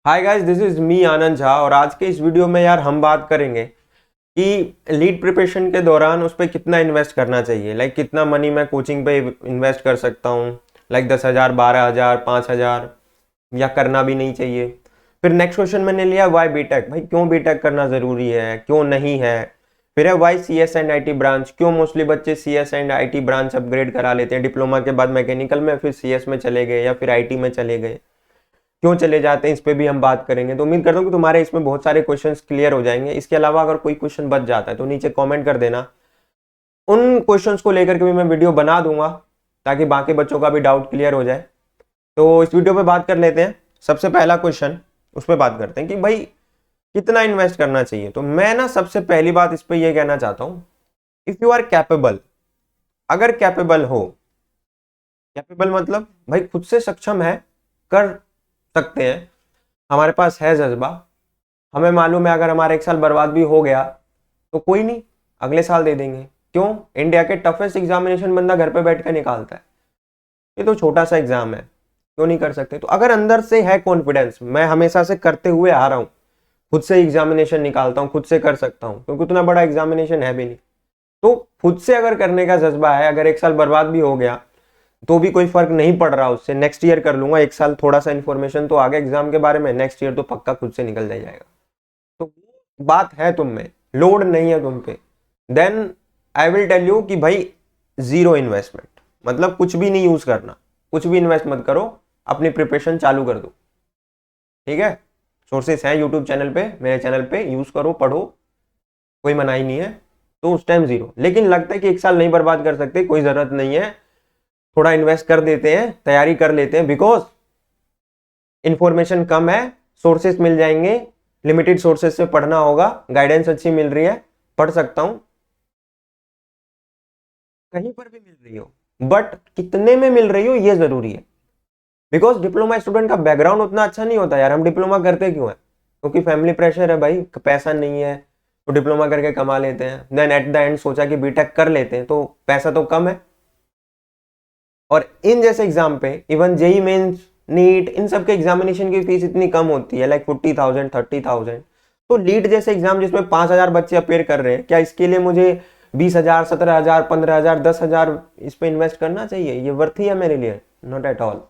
Hi guys, this is me Anand Jha. और आज के इस वीडियो में यार हम बात करेंगे कि लीड प्रिपरेशन के दौरान उस पर कितना इन्वेस्ट करना चाहिए। लाइक कितना मनी मैं कोचिंग पे इन्वेस्ट कर सकता हूँ, लाइक 10,000, 12,000, 5,000, या करना भी नहीं चाहिए। फिर नेक्स्ट क्वेश्चन मैंने लिया वाई बीटेक, भाई क्यों बीटेक करना ज़रूरी है, क्यों नहीं है। फिर है why C S and I T branch, क्यों मोस्टली बच्चे C S and I T branch upgrade करा लेते हैं डिप्लोमा के बाद मैकेनिकल में, फिर सी एस में चले गए या फिर आई टी में चले गए, क्यों चले जाते हैं, इस पे भी हम बात करेंगे। तो उम्मीद करता हूँ कि तुम्हारे इसमें बहुत सारे क्वेश्चंस क्लियर हो जाएंगे। इसके अलावा अगर कोई क्वेश्चन बच जाता है तो नीचे कमेंट कर देना, उन क्वेश्चंस को लेकर के भी मैं वीडियो बना दूंगा ताकि बाकी बच्चों का भी डाउट क्लियर हो जाए। तो इस वीडियो पे बात कर लेते हैं। सबसे पहला क्वेश्चन, उस पर बात करते हैं कि भाई कितना इन्वेस्ट करना चाहिए। तो मैं ना सबसे पहली बात इस पर यह कहना चाहता हूँ, इफ यू आर कैपेबल, अगर कैपेबल हो, कैपेबल मतलब भाई खुद से सक्षम है, कर सकते हैं, हमारे पास है जज्बा, हमें मालूम है अगर हमारा एक साल बर्बाद भी हो गया तो कोई नहीं, अगले साल दे देंगे। क्यों? इंडिया के टफेस्ट एग्जामिनेशन बंदा घर पे बैठ कर निकालता है, ये तो छोटा सा एग्जाम है, क्यों नहीं कर सकते। तो अगर अंदर से है कॉन्फिडेंस, मैं हमेशा से करते हुए आ रहा हूँ, खुद से एग्जामिनेशन निकालता हूँ, खुद से कर सकता हूँ, क्योंकि उतना बड़ा एग्जामिनेशन है भी नहीं। तो खुद से अगर करने का जज्बा है, अगर एक साल बर्बाद भी हो गया तो भी कोई फर्क नहीं पड़ रहा उससे, नेक्स्ट ईयर कर लूंगा, एक साल थोड़ा सा इन्फॉर्मेशन तो आगे एग्जाम के बारे में, नेक्स्ट ईयर तो पक्का खुद से निकल जाएगा। तो बात है तुम में, लोड नहीं है तुम पे, then I will tell you कि भाई जीरो इन्वेस्टमेंट, मतलब कुछ भी नहीं यूज करना, कुछ भी इन्वेस्ट मत करो, अपनी प्रिपरेशन चालू कर दो। ठीक है, सोर्सेस हैं यूट्यूब चैनल पे, मेरे चैनल पे, यूज करो, पढ़ो, कोई मनाही नहीं है। तो उस टाइम जीरो। लेकिन लगता है कि एक साल नहीं बर्बाद कर सकते, कोई जरूरत नहीं है, थोड़ा इन्वेस्ट कर देते हैं, तैयारी कर लेते हैं, बिकॉज इंफॉर्मेशन कम है, सोर्सेस मिल जाएंगे, लिमिटेड सोर्सेस से पढ़ना होगा, गाइडेंस अच्छी मिल रही है, पढ़ सकता हूं, कहीं पर भी मिल रही हो, बट कितने में मिल रही हो ये जरूरी है। बिकॉज डिप्लोमा स्टूडेंट का बैकग्राउंड उतना अच्छा नहीं होता यार। हम डिप्लोमा करते क्यों है? क्योंकि फैमिली प्रेशर है भाई, पैसा नहीं है तो डिप्लोमा करके कमा लेते हैं, देन एट द एंड सोचा कि बीटेक कर लेते हैं तो पैसा तो कम है। और इन जैसे एग्जाम पे इवन जेई मेंस, नीट, इन सब के एग्जामिनेशन की फीस इतनी कम होती है, लाइक 40,000, 30,000। तो लीड जैसे एग्जाम जिसमें 5,000 बच्चे अपेयर कर रहे हैं, क्या इसके लिए मुझे 20,000, 17,000, 15,000, 10,000 इस पे इन्वेस्ट करना चाहिए? ये वर्थी है मेरे लिए? Not at all.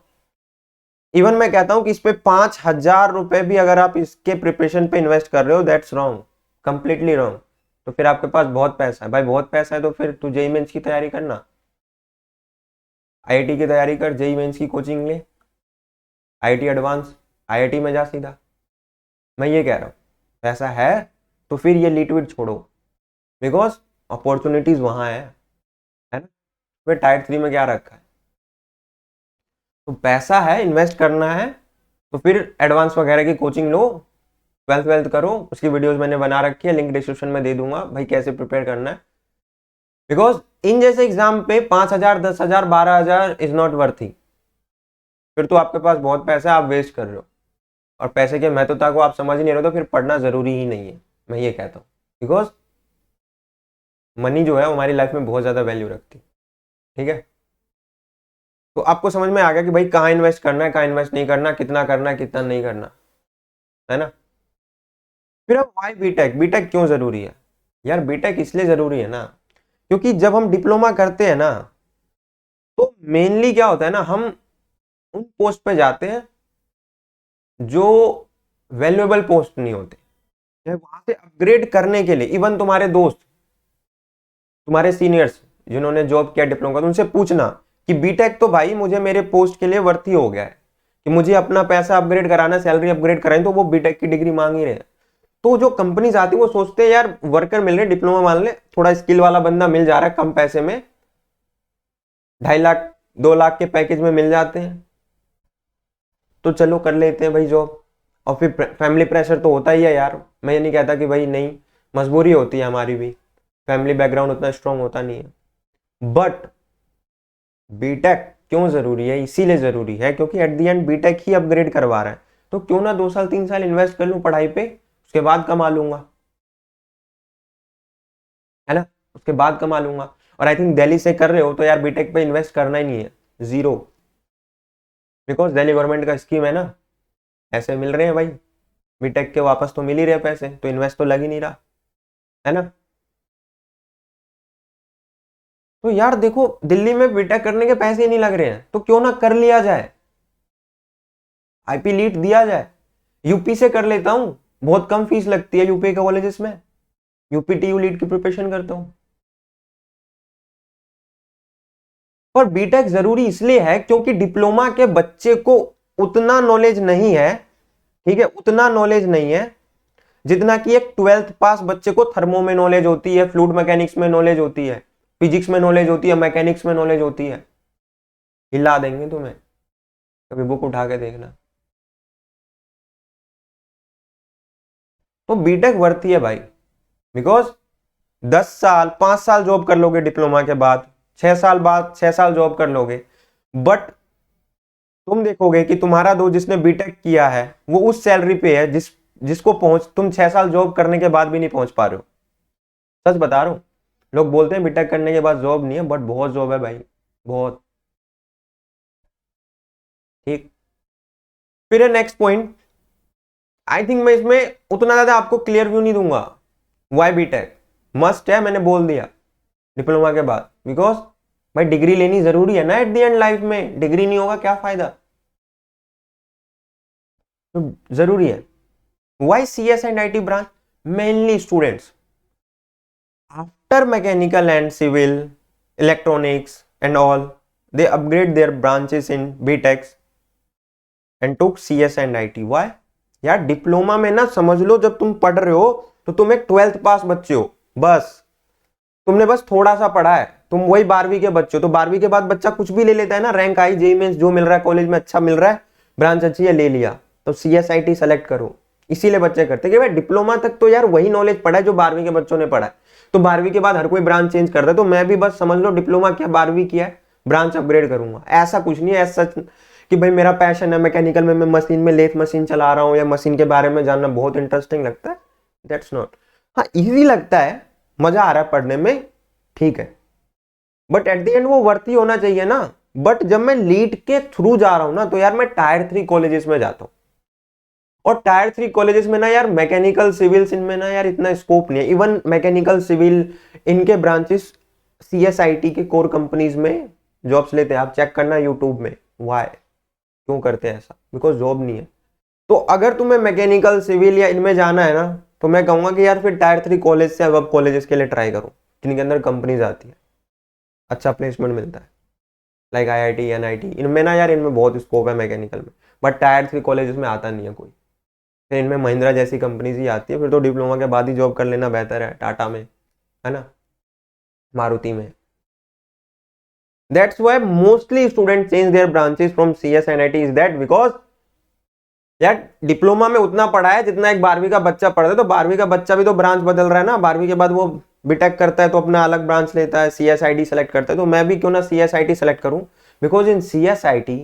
इवन मैं कहता हूं कि इस पे 5,000 रुपए भी अगर आप इसके प्रिपरेशन पे इन्वेस्ट कर रहे हो, दैट्स रॉन्ग, कंप्लीटली रॉन्ग। तो फिर आपके पास बहुत पैसा है भाई, बहुत पैसा है तो फिर तू जेई मेंस की तैयारी करना, आईआईटी की तैयारी कर, जेई मेंस की कोचिंग ले, आईआईटी एडवांस, आईआईटी में जा सीधा। मैं ये कह रहा हूँ, पैसा है तो फिर ये लीटविट छोड़ो, बिकॉज अपॉर्चुनिटीज वहां है ना। फिर टायर 3 में क्या रखा है? तो पैसा है, इन्वेस्ट करना है, तो फिर एडवांस वगैरह की कोचिंग लो, ट्वेल्थ वेल्थ करो, उसकी वीडियोस मैंने बना रखी है, लिंक डिस्क्रिप्शन में दे दूंगा भाई, कैसे प्रिपेयर करना है। बिकॉज इन जैसे एग्जाम पे 5,000, 10,000, 12,000 इज नॉट वर्थी। फिर तो आपके पास बहुत पैसा है, आप वेस्ट कर रहे हो, और पैसे की महत्वता को आप समझ नहीं रहे हो, तो फिर पढ़ना जरूरी ही नहीं है, मैं ये कहता हूँ। बिकॉज मनी जो है हमारी लाइफ में बहुत ज़्यादा वैल्यू रखती है। ठीक है, तो आपको समझ में आ गया कि भाई कहाँ इन्वेस्ट करना है, कहाँ इन्वेस्ट नहीं करना, कितना करना है, कितना नहीं करना, है ना। फिर अब वाई बीटेक, बीटेक क्यों जरूरी है? यार बीटेक इसलिए जरूरी है ना, क्योंकि जब हम डिप्लोमा करते हैं ना, तो मेनली क्या होता है ना, हम उन पोस्ट पे जाते हैं जो वैल्यूएबल पोस्ट नहीं होते, वहां से अपग्रेड करने के लिए। इवन तुम्हारे दोस्त, तुम्हारे सीनियर्स जिन्होंने जॉब किया डिप्लोमा का, उनसे पूछना कि बीटेक तो भाई मुझे मेरे पोस्ट के लिए वर्थी हो गया है, कि मुझे अपना पैसा अपग्रेड कराना, सैलरी अपग्रेड करानी, तो वो बीटेक की डिग्री मांग ही रहे हैं। तो जो कंपनीज आती है वो सोचते हैं यार वर्कर मिल रहे, डिप्लोमा मान ले, थोड़ा स्किल वाला बंदा मिल जा रहा है कम पैसे में, 2.5 लाख 2 लाख के पैकेज में मिल जाते हैं, तो चलो कर लेते हैं भाई जॉब। और फिर फैमिली प्रेशर तो होता ही है यार, मैं ये नहीं कहता कि भाई नहीं, मजबूरी होती है हमारी भी, फैमिली बैकग्राउंड उतना स्ट्रांग होता नहीं है। बट बीटेक क्यों जरूरी है? इसीलिए जरूरी है क्योंकि एट द एंड बीटेक ही अपग्रेड करवा रहा है, तो क्यों ना 2 साल 3 साल इन्वेस्ट कर लूं पढ़ाई पे, उसके बाद कमा लूंगा, है ना, उसके बाद कमा लूंगा। और आई थिंक दिल्ली से कर रहे हो तो यार बीटेक पे इन्वेस्ट करना ही नहीं है, जीरो। बिकॉज दिल्ली गवर्नमेंट का स्कीम है ना, ऐसे मिल रहे हैं भाई, बीटेक के वापस तो मिल ही रहे पैसे, तो इन्वेस्ट तो लग ही नहीं रहा है ना। तो यार देखो, दिल्ली में बीटेक करने के पैसे ही नहीं लग रहे हैं, तो क्यों ना कर लिया जाए, आईपी लीट दिया जाए। यूपी से कर लेता हूं, बहुत कम फीस लगती है यूपी के कॉलेजेस में, यूपी टीयू लीट की प्रिपरेशन करता हूं। और बीटेक जरूरी इसलिए है क्योंकि डिप्लोमा के बच्चे को उतना नॉलेज नहीं है, ठीक है, उतना नॉलेज नहीं है जितना कि एक 12th पास बच्चे को थर्मो में नॉलेज होती है, फ्लूइड मैकेनिक्स में नॉलेज होती है, फिजिक्स में नॉलेज होती है, मैकेनिक्स में नॉलेज होती है। हिला देंगे तुम्हें, कभी बुक उठा के देखना। तो बीटेक वर्थ है भाई, बिकॉज 10 साल 5 साल जॉब कर लोगे डिप्लोमा के बाद, 6 साल बाद 6 साल जॉब कर लोगे, बट तुम देखोगे कि तुम्हारा दोस्त जिसने बीटेक किया है वो उस सैलरी पे है जिसको पहुंच तुम 6 साल जॉब करने के बाद भी नहीं पहुंच पा रहे हो। सच बता रहा हूं, लोग बोलते हैं बीटेक करने के बाद जॉब नहीं है, बट बहुत जॉब है भाई, बहुत। ठीक, फिर है नेक्स्ट पॉइंट। आई थिंक मैं इसमें उतना ज्यादा आपको क्लियर व्यू नहीं दूंगा। वाई बीटेक मस्ट है, मैंने बोल दिया डिप्लोमा के बाद, बिकॉज भाई डिग्री लेनी जरूरी है ना एट द एंड लाइफ में, डिग्री नहीं होगा क्या फायदा, तो जरूरी है। Why C S and I T branch, mainly students after mechanical and civil electronics and all, they upgrade their branches in BTechs and took CS and IT. Why? यार diploma में ना समझ लो, जब तुम पढ़ रहे हो तो तुम एक 12th पास बच्चे हो, बस तुमने बस थोड़ा सा पढ़ा है, तुम वही 12वीं के बच्चे हो। तो 12वीं के बाद बच्चा कुछ भी ले लेता है ना, रैंक आई जेई में जो मिल रहा है कॉलेज में अच्छा मिल रहा है, ब्रांच अच्छी है ले लिया, तो CSIT सेलेक्ट करो। इसीलिए बच्चे करते कि भाई डिप्लोमा तक तो यार वही नॉलेज पढ़ा है जो 12वीं के बच्चों ने पढ़ा है, तो 12वीं के बाद हर कोई ब्रांच चेंज करता है, तो मैं भी बस समझ लो डिप्लोमा किया 12वीं किया है, ब्रांच अपग्रेड करूंगा। ऐसा कुछ नहीं है ऐसा कि भाई मेरा पैशन है मैकेनिकल में, मैं मशीन में लेथ मशीन चला रहा हूँ या मशीन के बारे में जानना बहुत इंटरेस्टिंग लगता है, दैट्स नॉट। हाँ इजी लगता है, मजा आ रहा है पढ़ने में, ठीक है, बट एट द एंड वो वर्ती होना चाहिए ना। बट जब मैं लीड के थ्रू जा रहा हूं ना, तो यार मैं टायर 3 कॉलेजेस में जाता हूँ, और टायर 3 कॉलेजेस में ना यार मैकेनिकल सिविल्स इनमें ना यार इतना स्कोप नहीं है। इवन मैकेनिकल सिविल इनके ब्रांचेस CSIT के कोर कंपनीज में जॉब्स लेते हैं, आप चेक करना यूट्यूब में। वाई, क्यों करते हैं ऐसा? बिकॉज जॉब नहीं है। तो अगर तुम्हें मैकेनिकल सिविल या इनमें जाना है ना, तो मैं कहूंगा कि यार फिर टायर 3 कॉलेज से वेब कॉलेजेस के लिए ट्राई करो, जिनके अंदर कंपनीज आती है, अच्छा प्लेसमेंट मिलता है, लाइक IIT NIT, इनमें ना यार इनमें बहुत स्कोप है मैकेनिकल में, बट टायर 3 कॉलेजेस में आता नहीं है कोई। फिर इनमें महिंद्रा जैसी कंपनीज ही आती है, फिर तो डिप्लोमा के बाद ही जॉब कर लेना बेहतर है, टाटा में है ना, मारुति में। That's why mostly students change their branches from CS and IT is that because यार डिप्लोमा में उतना पढ़ा है जितना एक 12वीं का बच्चा पढ़ता है, तो 12वीं का बच्चा भी तो ब्रांच बदल रहा है ना, 12वीं के बाद वो बीटेक करता है तो अपना अलग ब्रांच लेता है, CSIT सेलेक्ट करता है, तो मैं भी क्यों ना CSIT सेलेक्ट करूं, बिकॉज इन CSIT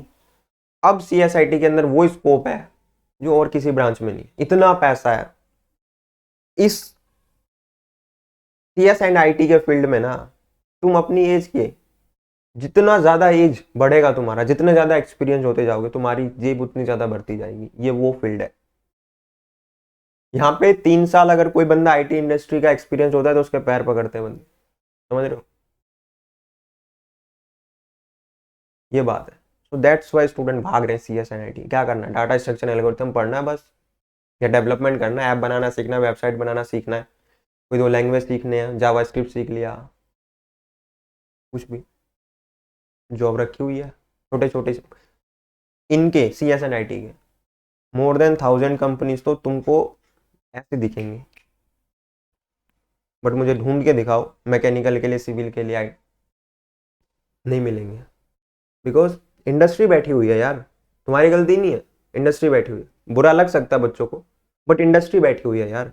अब CSIT के अंदर वो स्कोप है जो और किसी ब्रांच में नहीं, इतना पैसा है इस CS एंड IT के फील्ड में ना। तुम अपनी एज के, जितना ज्यादा एज बढ़ेगा तुम्हारा, जितने ज्यादा एक्सपीरियंस होते जाओगे, तुम्हारी जेब उतनी ज्यादा बढ़ती जाएगी। ये वो फील्ड है, यहाँ पे 3 साल अगर कोई बंदा IT इंडस्ट्री का एक्सपीरियंस होता है तो उसके पैर पकड़ते हैं बंदे, समझ रहे हो, ये बात है। सो दैट्स वाई स्टूडेंट भाग रहे हैं CS एंड IT। क्या करना है, डाटा स्ट्रक्चर एल्गोरिथम पढ़ना है बस, या डेवलपमेंट करना है, ऐप बनाना सीखना है, वेबसाइट बनाना सीखना है, कोई 2 लैंग्वेज सीखने हैं, जावास्क्रिप्ट सीख लिया, कुछ भी जॉब रखी हुई है। छोटे छोटे इनके CS एंड IT के मोर देन 1000 कंपनीज तो तुमको ऐसे दिखेंगे, बट मुझे ढूंढ के दिखाओ मैकेनिकल के लिए, सिविल के लिए, आई नहीं मिलेंगे, बिकॉज इंडस्ट्री बैठी हुई है यार, तुम्हारी गलती नहीं है, इंडस्ट्री बैठी हुई है। बुरा लग सकता है बच्चों को, बट इंडस्ट्री बैठी हुई है यार,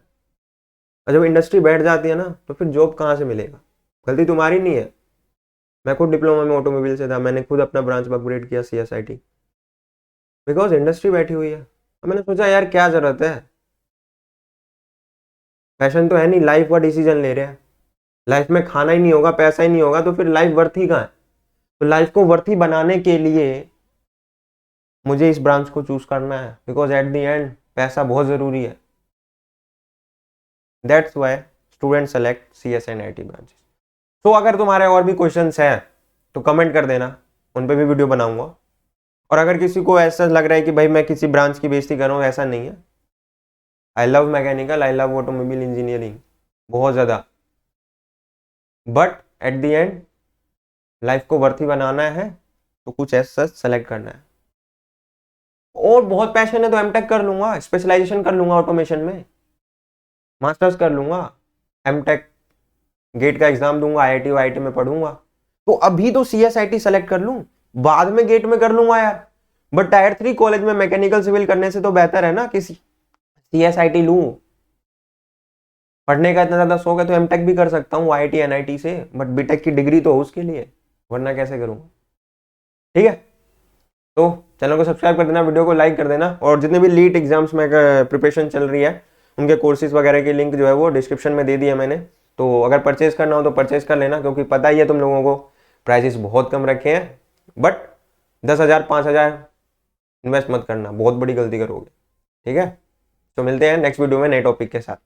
और जब इंडस्ट्री बैठ जाती है ना तो फिर जॉब कहाँ से मिलेगा? गलती तुम्हारी नहीं है। मैं खुद डिप्लोमा में ऑटोमोबाइल से था, मैंने खुद अपना ब्रांच अपग्रेड किया CSIT, बिकॉज इंडस्ट्री बैठी हुई है। अब मैंने सोचा यार क्या जरूरत है, पैशन तो है नहीं, लाइफ का डिसीजन ले रहे हैं, लाइफ में खाना ही नहीं होगा, पैसा ही नहीं होगा, तो फिर लाइफ वर्थ ही कहाँ है? तो लाइफ को वर्थ ही बनाने के लिए मुझे इस ब्रांच को चूज करना है, बिकॉज एट द एंड पैसा बहुत ज़रूरी है। That's why student select CS and IT branches. तो अगर तुम्हारे और भी क्वेश्चंस हैं तो कमेंट कर देना, उन पे भी वीडियो बनाऊंगा। और अगर किसी को ऐसा लग रहा है कि भाई मैं किसी ब्रांच की बेइज्जती कर रहा हूँ, ऐसा नहीं है। I love mechanical, I love automobile engineering बहुत ज़्यादा, but at the end life को वर्थी बनाना है तो कुछ ऐसा सेलेक्ट करना है। और बहुत पैशन है तो एमटेक कर लूंगा, स्पेशलाइजेशन कर लूंगा ऑटोमेशन में, मास्टर्स कर लूंगा, एमटेक गेट का एग्जाम दूंगा, IIT वाईटी में पढ़ूंगा। तो अभी तो CSIT सेलेक्ट कर लूं, बाद में गेट में कर लूंगा यार। बट टायर 3 कॉलेज में मैकेनिकल सिविल करने से तो बेहतर है ना कि CSIT लूं। पढ़ने का इतना ज्यादा शौक है तो एमटेक भी कर सकता हूँ IIT NIT से, बट बीटेक की डिग्री तो हो उसके लिए, वरना कैसे करूंगा। ठीक है, तो चैनल को सब्सक्राइब कर देना, वीडियो को लाइक कर देना, और जितने भी लीट एग्जाम्स में प्रिपरेशन चल रही है उनके कोर्सेज वगैरह की लिंक जो है वो डिस्क्रिप्शन में दे दी है मैंने। तो अगर परचेज करना हो तो परचेज कर लेना, क्योंकि पता ही है तुम लोगों को प्राइसेस बहुत कम रखे हैं। बट 10,000 5,000 इन्वेस्ट मत करना, बहुत बड़ी गलती करोगे। ठीक है, तो मिलते हैं नेक्स्ट वीडियो में नए टॉपिक के साथ।